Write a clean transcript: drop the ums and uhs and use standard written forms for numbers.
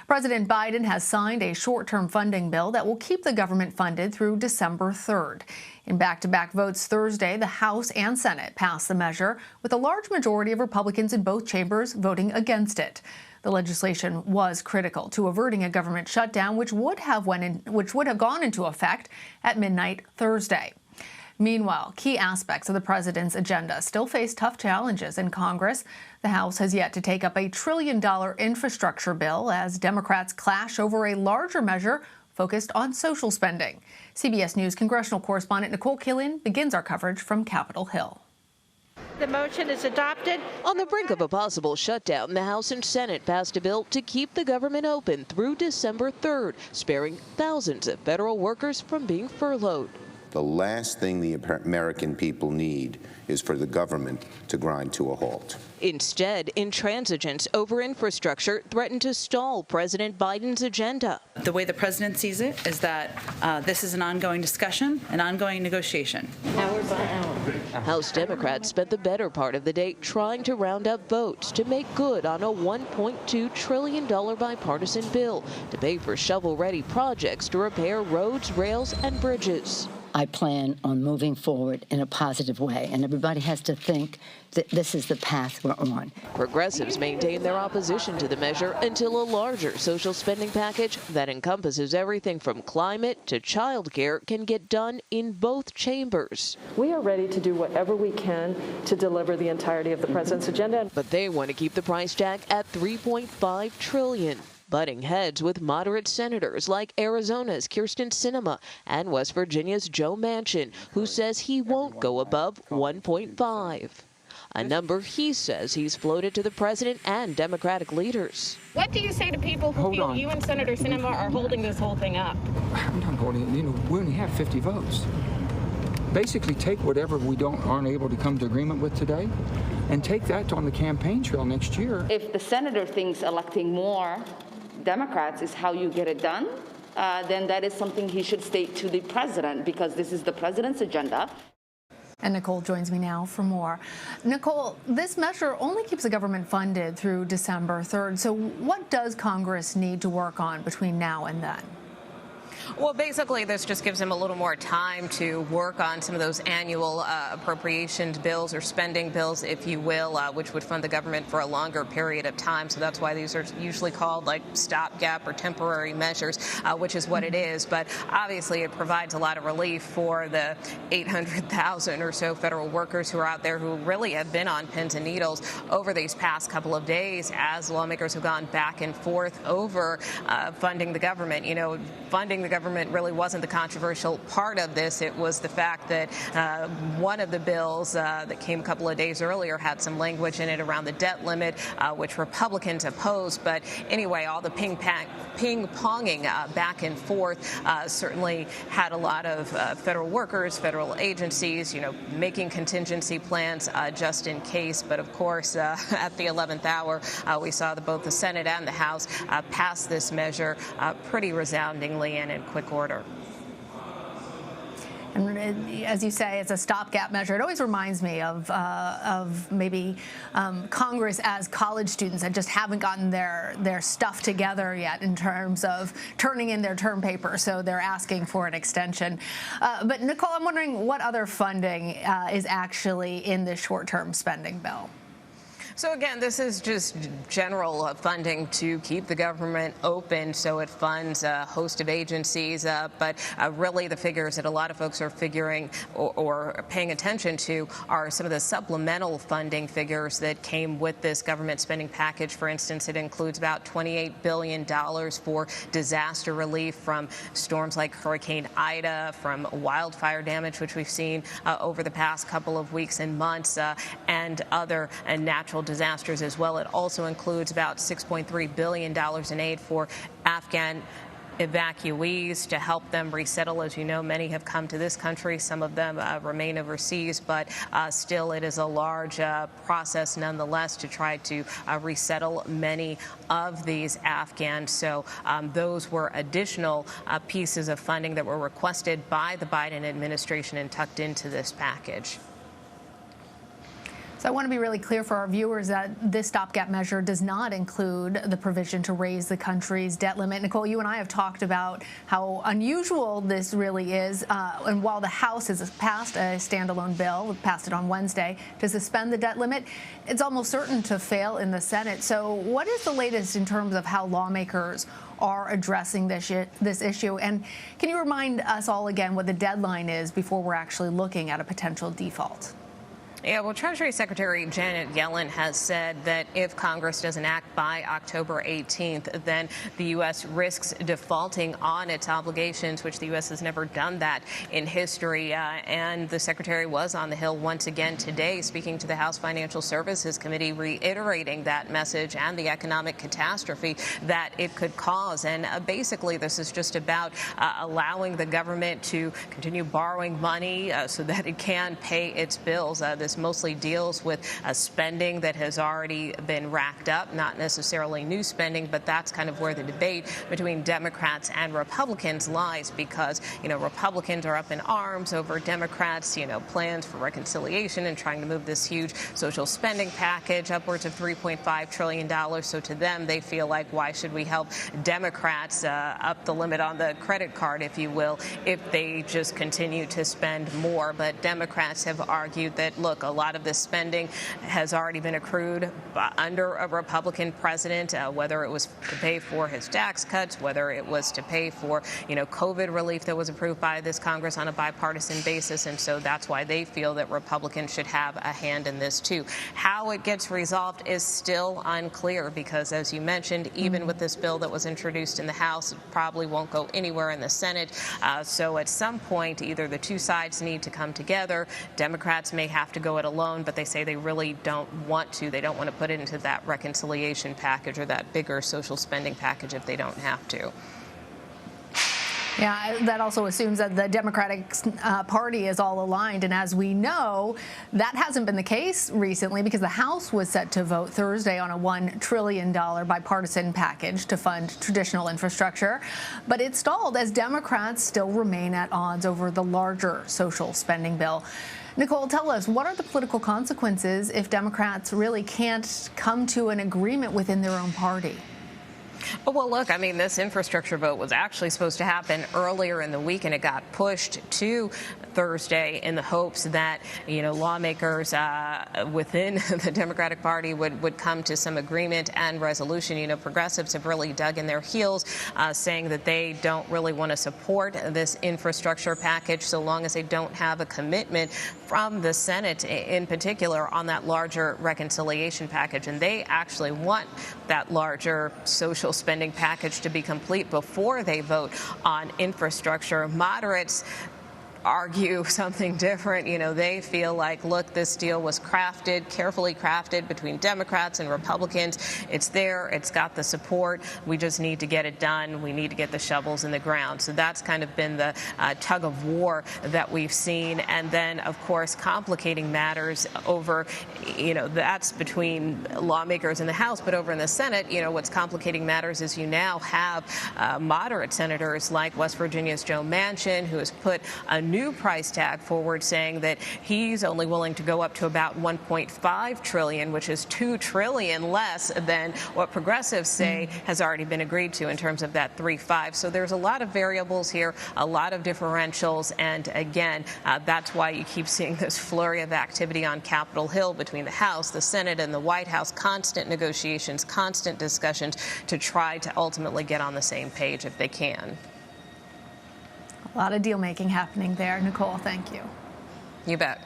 President Biden has signed a short-term funding bill that will keep the government funded through December 3rd. In back-to-back votes Thursday, the House and Senate passed the measure, with a large majority of Republicans in both chambers voting against it. The legislation was critical to averting a government shutdown, which would have gone into effect at midnight Thursday. Meanwhile, key aspects of the president's agenda still face tough challenges in Congress. The House has yet to take up a $1 trillion infrastructure bill as Democrats clash over a larger measure focused on social spending. CBS News congressional correspondent Nikole Killion begins our coverage from Capitol Hill. The motion is adopted. On the brink of a possible shutdown, the House and Senate passed a bill to keep the government open through December 3rd, sparing thousands of federal workers from being furloughed. The last thing the American people need is for the government to grind to a halt. Instead, intransigence over infrastructure threatened to stall President Biden's agenda. The way the president sees it is that this is an ongoing discussion, an ongoing negotiation. Hour by hour. House Democrats spent the better part of the day trying to round up votes to make good on a $1.2 trillion bipartisan bill to pay for shovel-ready projects to repair roads, rails, and bridges. I plan on moving forward in a positive way, and everybody has to think that this is the path we're on. Progressives maintain their opposition to the measure until a larger social spending package that encompasses everything from climate to child care can get done in both chambers. We are ready to do whatever we can to deliver the entirety of the president's agenda. But they want to keep the price tag at $3.5 trillion. Butting heads with moderate senators like Arizona's Kyrsten Sinema and West Virginia's Joe Manchin, who says he won't go above 1.5. A number he says he's floated to the president and Democratic leaders. What do you say to people who feel you and Senator Sinema are holding this whole thing up? I'm not holding it. We only have 50 votes. Basically, take whatever we aren't able to come to agreement with today and take that on the campaign trail next year. If the senator thinks electing more Democrats is how you get it done, then that is something he should state to the president, because this is the president's agenda. And Nikole joins me now for more. Nikole, this measure only keeps the government funded through December 3rd. So what does Congress need to work on between now and then? Well, basically, this just gives him a little more time to work on some of those annual appropriations bills or spending bills, if you will, which would fund the government for a longer period of time. So that's why these are usually called like stopgap or temporary measures, which is what it is. But obviously, it provides a lot of relief for the 800,000 or so federal workers who are out there who really have been on pins and needles over these past couple of days as lawmakers have gone back and forth over funding the government. You know, funding the government really wasn't the controversial part of this. It was the fact that one of the bills that came a couple of days earlier had some language in it around the debt limit, which Republicans opposed. But anyway, all the ping-ponging back and forth certainly had a lot of federal workers, federal agencies, making contingency plans just in case. But of course, at the 11th hour, we saw that both the Senate and the House pass this measure pretty resoundingly and in quick order. And as you say, it's a stopgap measure. It always reminds me of maybe Congress as college students that just haven't gotten their stuff together yet in terms of turning in their term paper, so they're asking for an extension. But Nikole, I'm wondering what other funding is actually in this short-term spending bill? So again, this is just general funding to keep the government open, so it funds a host of agencies. But really the figures that a lot of folks are figuring or paying attention to are some of the supplemental funding figures that came with this government spending package. For instance, it includes about $28 billion for disaster relief from storms like Hurricane Ida, from wildfire damage, which we've seen over the past couple of weeks and months, and other natural disasters as well. It also includes about $6.3 billion in aid for Afghan evacuees to help them resettle. As you know, many have come to this country. Some of them remain overseas, but still it is a large process nonetheless to try to resettle many of these Afghans. So those were additional pieces of funding that were requested by the Biden administration and tucked into this package. So I want to be really clear for our viewers that this stopgap measure does not include the provision to raise the country's debt limit. Nikole, you and I have talked about how unusual this really is. And while the House has passed a standalone bill, passed it on Wednesday, to suspend the debt limit, it's almost certain to fail in the Senate. So what is the latest in terms of how lawmakers are addressing this issue? And can you remind us all again what the deadline is before we're actually looking at a potential default? Yeah, well, Treasury Secretary Janet Yellen has said that if Congress doesn't act by October 18th, then the U.S. risks defaulting on its obligations, which the U.S. has never done that in history. And the Secretary was on the Hill once again today, speaking to the House Financial Services Committee, reiterating that message and the economic catastrophe that it could cause. And basically, this is just about allowing the government to continue borrowing money so that it can pay its bills. This mostly deals with spending that has already been racked up, not necessarily new spending, but that's kind of where the debate between Democrats and Republicans lies, because, Republicans are up in arms over Democrats, plans for reconciliation and trying to move this huge social spending package upwards of $3.5 trillion. So to them, they feel like, why should we help Democrats up the limit on the credit card, if you will, if they just continue to spend more? But Democrats have argued that, look, a lot of this spending has already been accrued under a Republican president, whether it was to pay for his tax cuts, whether it was to pay for, COVID relief that was approved by this Congress on a bipartisan basis. And so that's why they feel that Republicans should have a hand in this, too. How it gets resolved is still unclear because, as you mentioned, even with this bill that was introduced in the House, it probably won't go anywhere in the Senate. So at some point, either the two sides need to come together. Democrats may have to go it alone, but they say they really don't want to. They don't want to put it into that reconciliation package or that bigger social spending package if they don't have to. Yeah, that also assumes that the Democratic Party is all aligned. And as we know, that hasn't been the case recently because the House was set to vote Thursday on a $1 trillion bipartisan package to fund traditional infrastructure. But it stalled as Democrats still remain at odds over the larger social spending bill. Nikole, tell us, what are the political consequences if Democrats really can't come to an agreement within their own party? Well, look, this infrastructure vote was actually supposed to happen earlier in the week, and it got pushed to Thursday in the hopes that, lawmakers within the Democratic Party would come to some agreement and resolution. Progressives have really dug in their heels, saying that they don't really want to support this infrastructure package so long as they don't have a commitment from the Senate in particular on that larger reconciliation package. And they actually want that larger social spending package to be complete before they vote on infrastructure. Moderates argue something different. They feel like, look, this deal was carefully crafted between Democrats and Republicans. It's there. It's got the support. We just need to get it done. We need to get the shovels in the ground. So that's kind of been the tug of war that we've seen. And then, of course, complicating matters over, that's between lawmakers in the House. But over in the Senate, what's complicating matters is you now have moderate senators like West Virginia's Joe Manchin, who has put a new price tag forward, saying that he's only willing to go up to about $1.5 trillion, which is $2 trillion less than what progressives say has already been agreed to in terms of that 3.5. So there's a lot of variables here, a lot of differentials, and again, that's why you keep seeing this flurry of activity on Capitol Hill between the House, the Senate, and the White House. Constant negotiations, constant discussions to try to ultimately get on the same page if they can. A lot of deal making happening there. Nikole, thank you. You bet.